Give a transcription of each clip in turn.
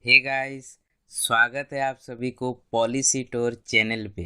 Hey guys, स्वागत है आप सभी को पॉलिसी टूर चैनल पे।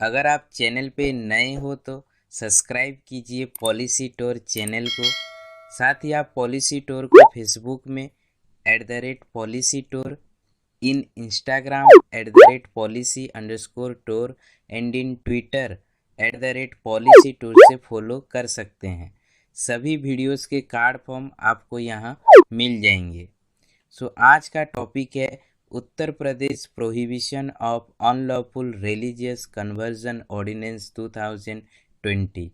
अगर आप चैनल पे नए हो तो सब्सक्राइब कीजिए पॉलिसी टूर चैनल को। साथ ही आप पॉलिसी टूर को फेसबुक में @policy tour, in Instagram @policy_tour and in Twitter @policy tour से फॉलो कर सकते हैं। सभी वीडियोस के कार्ड फॉर्म आपको यहाँ मिल जाएंगे। आज का टॉपिक है Uttar Pradesh prohibition of unlawful religious conversion ordinance 2020।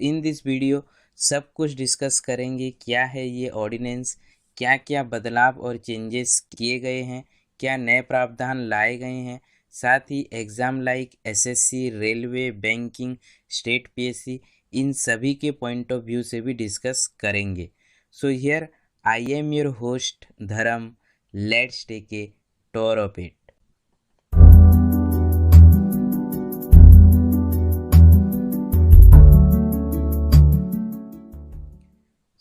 In this video सब कुछ डिस्कस करेंगे। क्या है ये ऑर्डिनेंस, क्या क्या बदलाव और चेंजेस किए गए हैं, क्या नए प्रावधान लाए गए हैं। साथ ही exam like SSC, railway, banking, state PSC, इन सभी के पॉइंट ऑफ व्यू से भी डिस्कस करेंगे। Here I am your host Dharam. Let's take a tour of it.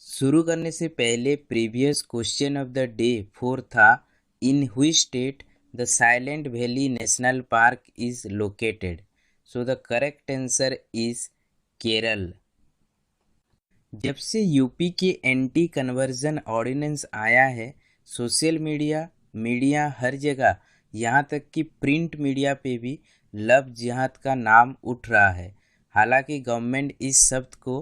शुरू करने से पहले previous question of the day 4 था, इन which state the silent valley national park is located. The correct answer is Kerala. जब से UP के anti conversion ordinance आया है, सोशल मीडिया हर जगह, यहाँ तक कि प्रिंट मीडिया पे भी लव जिहाद का नाम उठ रहा है। हालांकि गवर्नमेंट इस शब्द को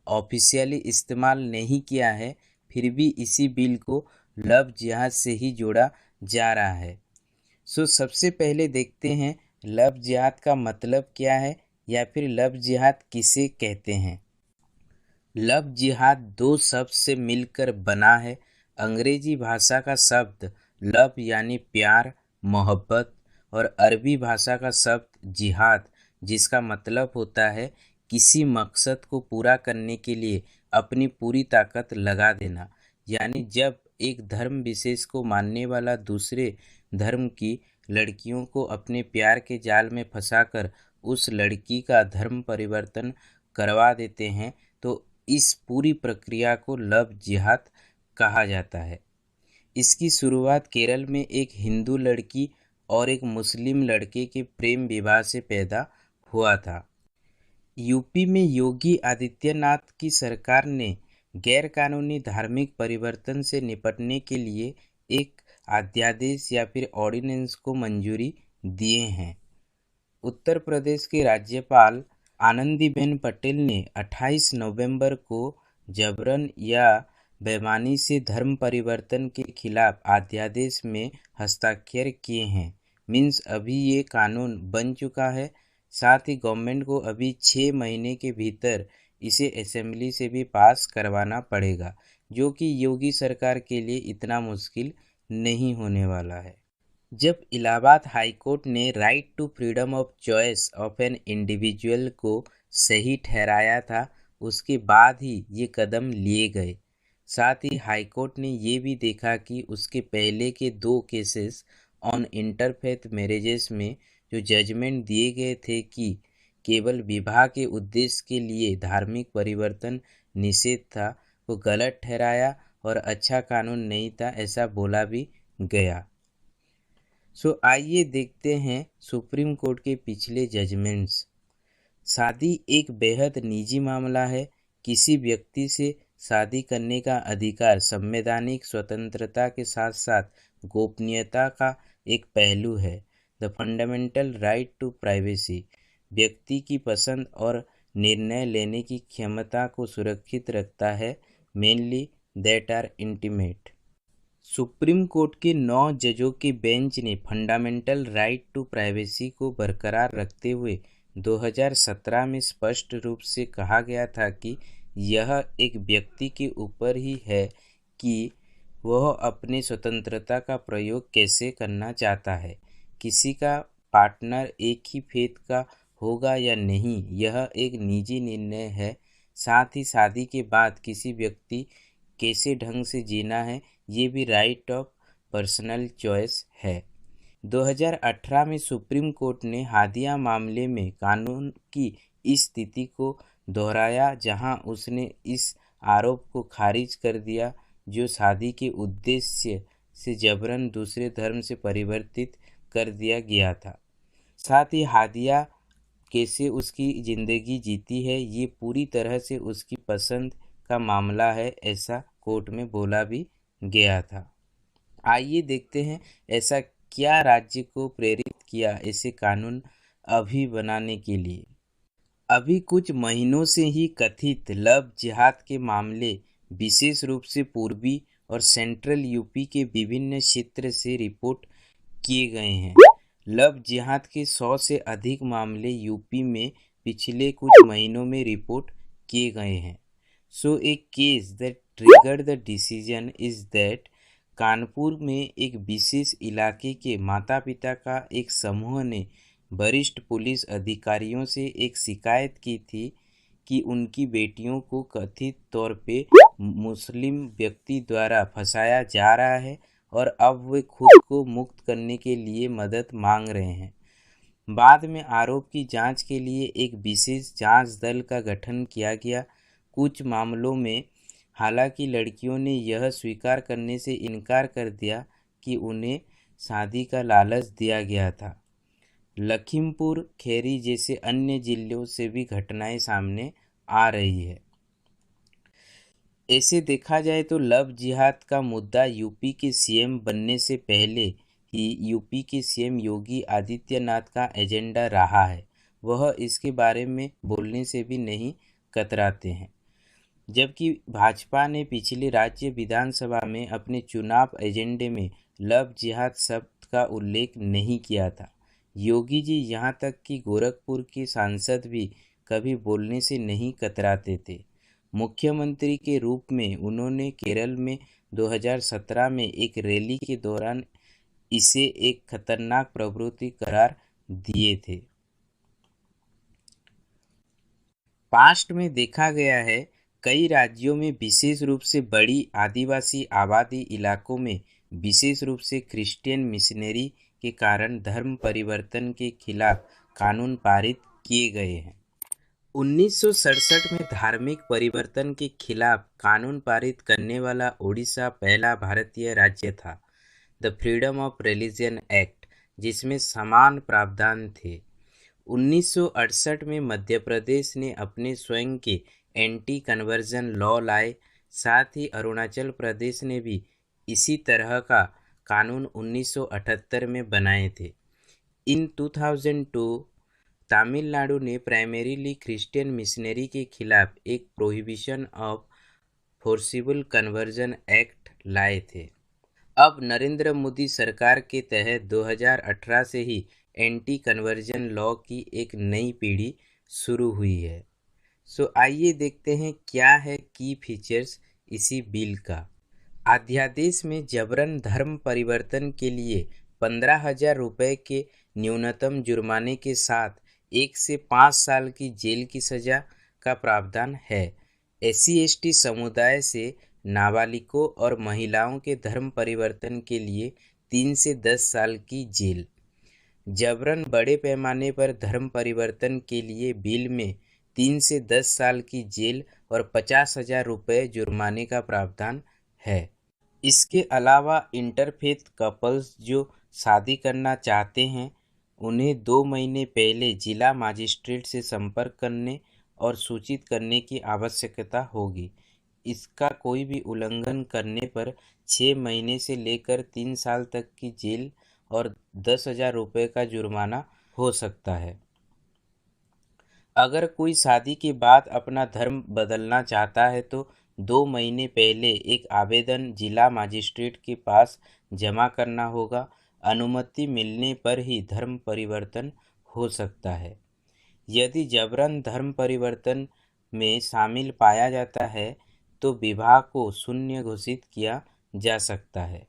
ऑफिशियली इस्तेमाल नहीं किया है, फिर भी इसी बिल को लव जिहाद से ही जोड़ा जा रहा है। सबसे पहले देखते हैं लव जिहाद का मतलब क्या है, या फिर लव जिहाद किसे कहते हैं। लव जिहाद दो शब्द से मिलकर बना है। अंग्रेजी भाषा का शब्द लव यानी प्यार, मोहब्बत, और अरबी भाषा का शब्द जिहाद, जिसका मतलब होता है किसी मकसद को पूरा करने के लिए अपनी पूरी ताकत लगा देना। यानी जब एक धर्म विशेष को मानने वाला दूसरे धर्म की लड़कियों को अपने प्यार के जाल में फंसाकर उस लड़की का धर्म परिवर्तन करवा देते हैं, तो इस पूरी प्रक्रिया को लव जिहाद कहा जाता है। इसकी शुरुआत केरल में एक हिंदू लड़की और एक मुस्लिम लड़के के प्रेम विवाह से पैदा हुआ था। यूपी में योगी आदित्यनाथ की सरकार ने गैरकानूनी धार्मिक परिवर्तन से निपटने के लिए एक अध्यादेश या फिर ऑर्डिनेंस को मंजूरी दिए हैं। उत्तर प्रदेश के राज्यपाल आनंदीबेन पटेल ने 28 नवंबर को जबरन या बेईमानी से धर्म परिवर्तन के खिलाफ अध्यादेश में हस्ताक्षर किए हैं। मीन्स अभी ये कानून बन चुका है। साथ ही गवर्नमेंट को अभी 6 महीने के भीतर इसे असेंबली से भी पास करवाना पड़ेगा, जो कि योगी सरकार के लिए इतना मुश्किल नहीं होने वाला है। जब इलाहाबाद हाई कोर्ट ने right to freedom of choice of an individual को सही ठहराया था, उसके बाद ही ये कदम लिए गए। साथ ही हाई कोर्ट ने ये भी देखा कि उसके पहले के 2 केसेस ऑन इंटरफेथ मैरिजेस में जो जजमेंट दिए गए थे कि केवल विवाह के उद्देश्य के लिए धार्मिक परिवर्तन निषेध था, वो गलत ठहराया और अच्छा कानून नहीं था, ऐसा बोला भी गया। आइए देखते हैं सुप्रीम कोर्ट के पिछले जजमेंट्स। शादी एक बेहद निजी मामला है। किसी व्यक्ति से शादी करने का अधिकार संवैधानिक स्वतंत्रता के साथ साथ गोपनीयता का एक पहलू है। The fundamental right to privacy व्यक्ति की पसंद और निर्णय लेने की क्षमता को सुरक्षित रखता है, mainly that are intimate. Supreme court के 9 जजों के बेंच ने फंडामेंटल राइट टू प्राइवेसी को बरकरार रखते हुए 2017 में स्पष्ट रूप से कहा गया था कि यह एक व्यक्ति के ऊपर ही है कि वह अपनी स्वतंत्रता का प्रयोग कैसे करना चाहता है। किसी का पार्टनर एक ही फेथ का होगा या नहीं, यह एक निजी निर्णय है। साथ ही शादी के बाद किसी व्यक्ति कैसे ढंग से जीना है, ये भी राइट ऑफ पर्सनल चॉइस है। 2018 में सुप्रीम कोर्ट ने हादिया मामले में कानून की इस स्थिति को दोहराया, जहां उसने इस आरोप को खारिज कर दिया जो शादी के उद्देश्य से जबरन दूसरे धर्म से परिवर्तित कर दिया गया था। साथ ही हादिया कैसे उसकी ज़िंदगी जीती है ये पूरी तरह से उसकी पसंद का मामला है, ऐसा कोर्ट में बोला भी गया था। आइए देखते हैं ऐसा क्या राज्य को प्रेरित किया ऐसे कानून अभी बनाने के लिए। अभी कुछ महीनों से ही कथित लव जिहाद के मामले विशेष रूप से पूर्वी और सेंट्रल यूपी के विभिन्न क्षेत्र से रिपोर्ट किए गए हैं। लव जिहाद के 100 से अधिक मामले यूपी में पिछले कुछ महीनों में रिपोर्ट किए गए हैं। So a case that triggered the decision is that Kanpur में एक विशेष इलाके के माता पिता का एक समूह ने वरिष्ठ पुलिस अधिकारियों से एक शिकायत की थी कि उनकी बेटियों को कथित तौर पे मुस्लिम व्यक्ति द्वारा फंसाया जा रहा है और अब वे खुद को मुक्त करने के लिए मदद मांग रहे हैं। बाद में आरोप की जांच के लिए एक विशेष जांच दल का गठन किया गया। कुछ मामलों में हालांकि लड़कियों ने यह स्वीकार करने से इनकार कर दिया कि उन्हें शादी का लालच दिया गया था। लखीमपुर खीरी जैसे अन्य जिलों से भी घटनाएं सामने आ रही है। ऐसे देखा जाए तो लव जिहाद का मुद्दा यूपी के सीएम बनने से पहले ही यूपी के सीएम योगी आदित्यनाथ का एजेंडा रहा है। वह इसके बारे में बोलने से भी नहीं कतराते हैं। जबकि भाजपा ने पिछले राज्य विधानसभा में अपने चुनाव एजेंडे में लव जिहाद शब्द का उल्लेख नहीं किया था। योगी जी यहाँ तक कि गोरखपुर के सांसद भी कभी बोलने से नहीं कतराते थे। मुख्यमंत्री के रूप में उन्होंने केरल में 2017 में एक रैली के दौरान इसे एक खतरनाक प्रवृत्ति करार दिए थे। पास्ट में देखा गया है कई राज्यों में विशेष रूप से बड़ी आदिवासी आबादी इलाकों में विशेष रूप से क्रिश्चियन मिशनरी के कारण धर्म परिवर्तन के खिलाफ कानून पारित किए गए हैं। 1967 में धार्मिक परिवर्तन के खिलाफ कानून पारित करने वाला ओडिशा पहला भारतीय राज्य था। The freedom of religion act, जिसमें समान प्रावधान थे। 1968 में मध्य प्रदेश ने अपने स्वयं के एंटी कन्वर्जन लॉ लाए। साथ ही अरुणाचल प्रदेश ने भी इसी तरह का कानून 1978 में बनाए थे। इन 2002 तमिलनाडु ने प्राइमरीली क्रिश्चियन मिशनरी के खिलाफ एक prohibition of forcible conversion act लाए थे। अब नरेंद्र मोदी सरकार के तहत 2018 से ही एंटी कन्वर्जन लॉ की एक नई पीढ़ी शुरू हुई है। सो आइए देखते हैं क्या है की फीचर्स इसी बिल का। अध्यादेश में जबरन धर्म परिवर्तन के लिए 15,000 रुपये के न्यूनतम जुर्माने के साथ 1 से 5 साल की जेल की सज़ा का प्रावधान है। SC/ST समुदाय से नाबालिगों और महिलाओं के धर्म परिवर्तन के लिए 3 से 10 साल की जेल। जबरन बड़े पैमाने पर धर्म परिवर्तन के लिए बिल में 3 से 10 साल की जेल और 50,000 रुपये जुर्माने का प्रावधान है। इसके अलावा इंटरफेथ कपल्स जो शादी करना चाहते हैं उन्हें 2 महीने पहले जिला मजिस्ट्रेट से संपर्क करने और सूचित करने की आवश्यकता होगी। इसका कोई भी उल्लंघन करने पर 6 महीने से लेकर 3 साल तक की जेल और 10,000 रुपये का जुर्माना हो सकता है। अगर कोई शादी के बाद अपना धर्म बदलना चाहता है तो 2 महीने पहले एक आवेदन जिला मजिस्ट्रेट के पास जमा करना होगा। अनुमति मिलने पर ही धर्म परिवर्तन हो सकता है। यदि जबरन धर्म परिवर्तन में शामिल पाया जाता है तो विवाह को शून्य घोषित किया जा सकता है।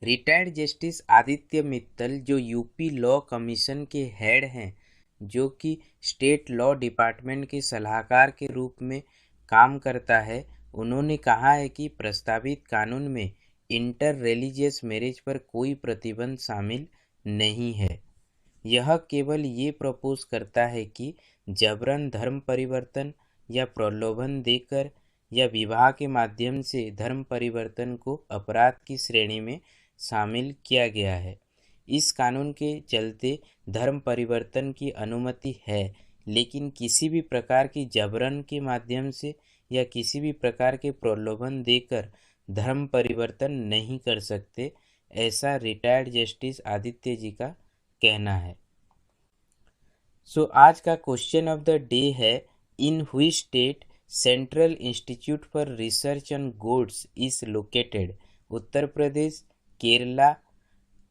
रिटायर्ड जस्टिस आदित्य मित्तल जो यूपी लॉ कमीशन के हेड हैं, जो कि स्टेट लॉ डिपार्टमेंट के सलाहकार के रूप में काम करता है, उन्होंने कहा है कि प्रस्तावित कानून में इंटर रिलीजियस मैरिज पर कोई प्रतिबंध शामिल नहीं है। यह केवल ये प्रपोज करता है कि जबरन धर्म परिवर्तन या प्रलोभन देकर या विवाह के माध्यम से धर्म परिवर्तन को अपराध की श्रेणी में शामिल किया गया है। इस कानून के चलते धर्म परिवर्तन की अनुमति है, लेकिन किसी भी प्रकार की जबरन के माध्यम से या किसी भी प्रकार के प्रलोभन देकर धर्म परिवर्तन नहीं कर सकते, ऐसा रिटायर्ड जस्टिस आदित्य जी का कहना है। आज का क्वेश्चन ऑफ द डे है, in which state central institute for research on goats is located? Uttar Pradesh, Kerala,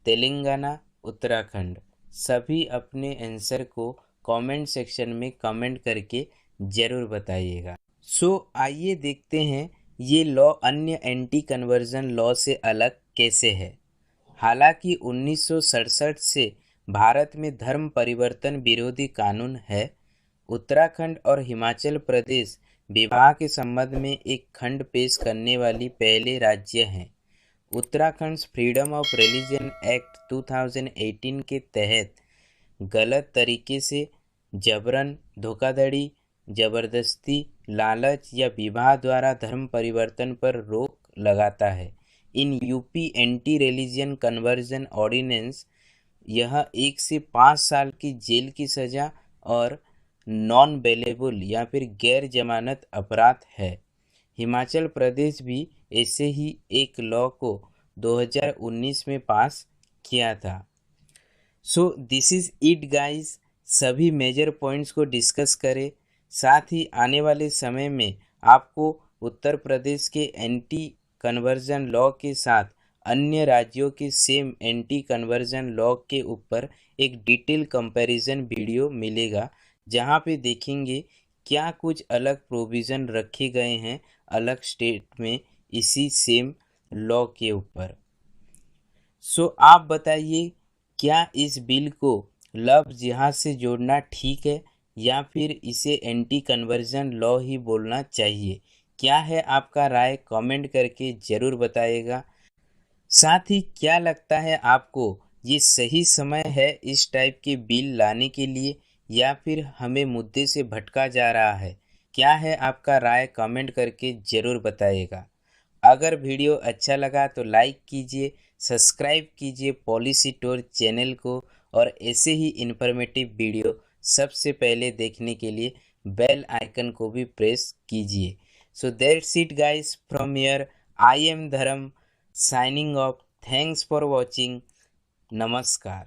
Telangana, Uttarakhand. सभी अपने आंसर को कमेंट सेक्शन में कमेंट करके ज़रूर बताइएगा। आइए देखते हैं ये लॉ अन्य एंटी कन्वर्जन लॉ से अलग कैसे है। हालांकि 1967 से भारत में धर्म परिवर्तन विरोधी कानून है, उत्तराखंड और हिमाचल प्रदेश विवाह के संबंध में एक खंड पेश करने वाली पहले राज्य हैं। Uttarakhand freedom of religion act 2018 के तहत गलत तरीके से जबरन, धोखाधड़ी, जबरदस्ती, लालच या विवाह द्वारा धर्म परिवर्तन पर रोक लगाता है। In UP anti religion conversion ordinance यह 1 से 5 साल की जेल की सज़ा और नॉन बेलेबल या फिर गैर जमानत अपराध है। हिमाचल प्रदेश भी ऐसे ही एक लॉ को 2019 में पास किया था। This is it guys. सभी मेजर पॉइंट्स को डिस्कस करें, साथ ही आने वाले समय में आपको उत्तर प्रदेश के एंटी कन्वर्जन लॉ के साथ अन्य राज्यों के सेम एंटी कन्वर्जन लॉ के ऊपर एक डिटेल कंपैरिजन वीडियो मिलेगा, जहां पे देखेंगे क्या कुछ अलग प्रोविज़न रखे गए हैं अलग स्टेट में इसी सेम लॉ के ऊपर। आप बताइए, क्या इस बिल को लव जिहाद से जोड़ना ठीक है या फिर इसे एंटी कन्वर्जन लॉ ही बोलना चाहिए? क्या है आपका राय? कमेंट करके ज़रूर बताइएगा। साथ ही क्या लगता है आपको, ये सही समय है इस टाइप के बिल लाने के लिए या फिर हमें मुद्दे से भटका जा रहा है? क्या है आपका राय? कमेंट करके ज़रूर बताइएगा। अगर वीडियो अच्छा लगा तो लाइक कीजिए, सब्सक्राइब कीजिए पॉलिसी टूर चैनल को, और ऐसे ही इन्फॉर्मेटिव वीडियो सबसे पहले देखने के लिए बेल आइकन को भी प्रेस कीजिए। That's it guys from here, I am धर्म signing off. Thanks for watching. Namaskar.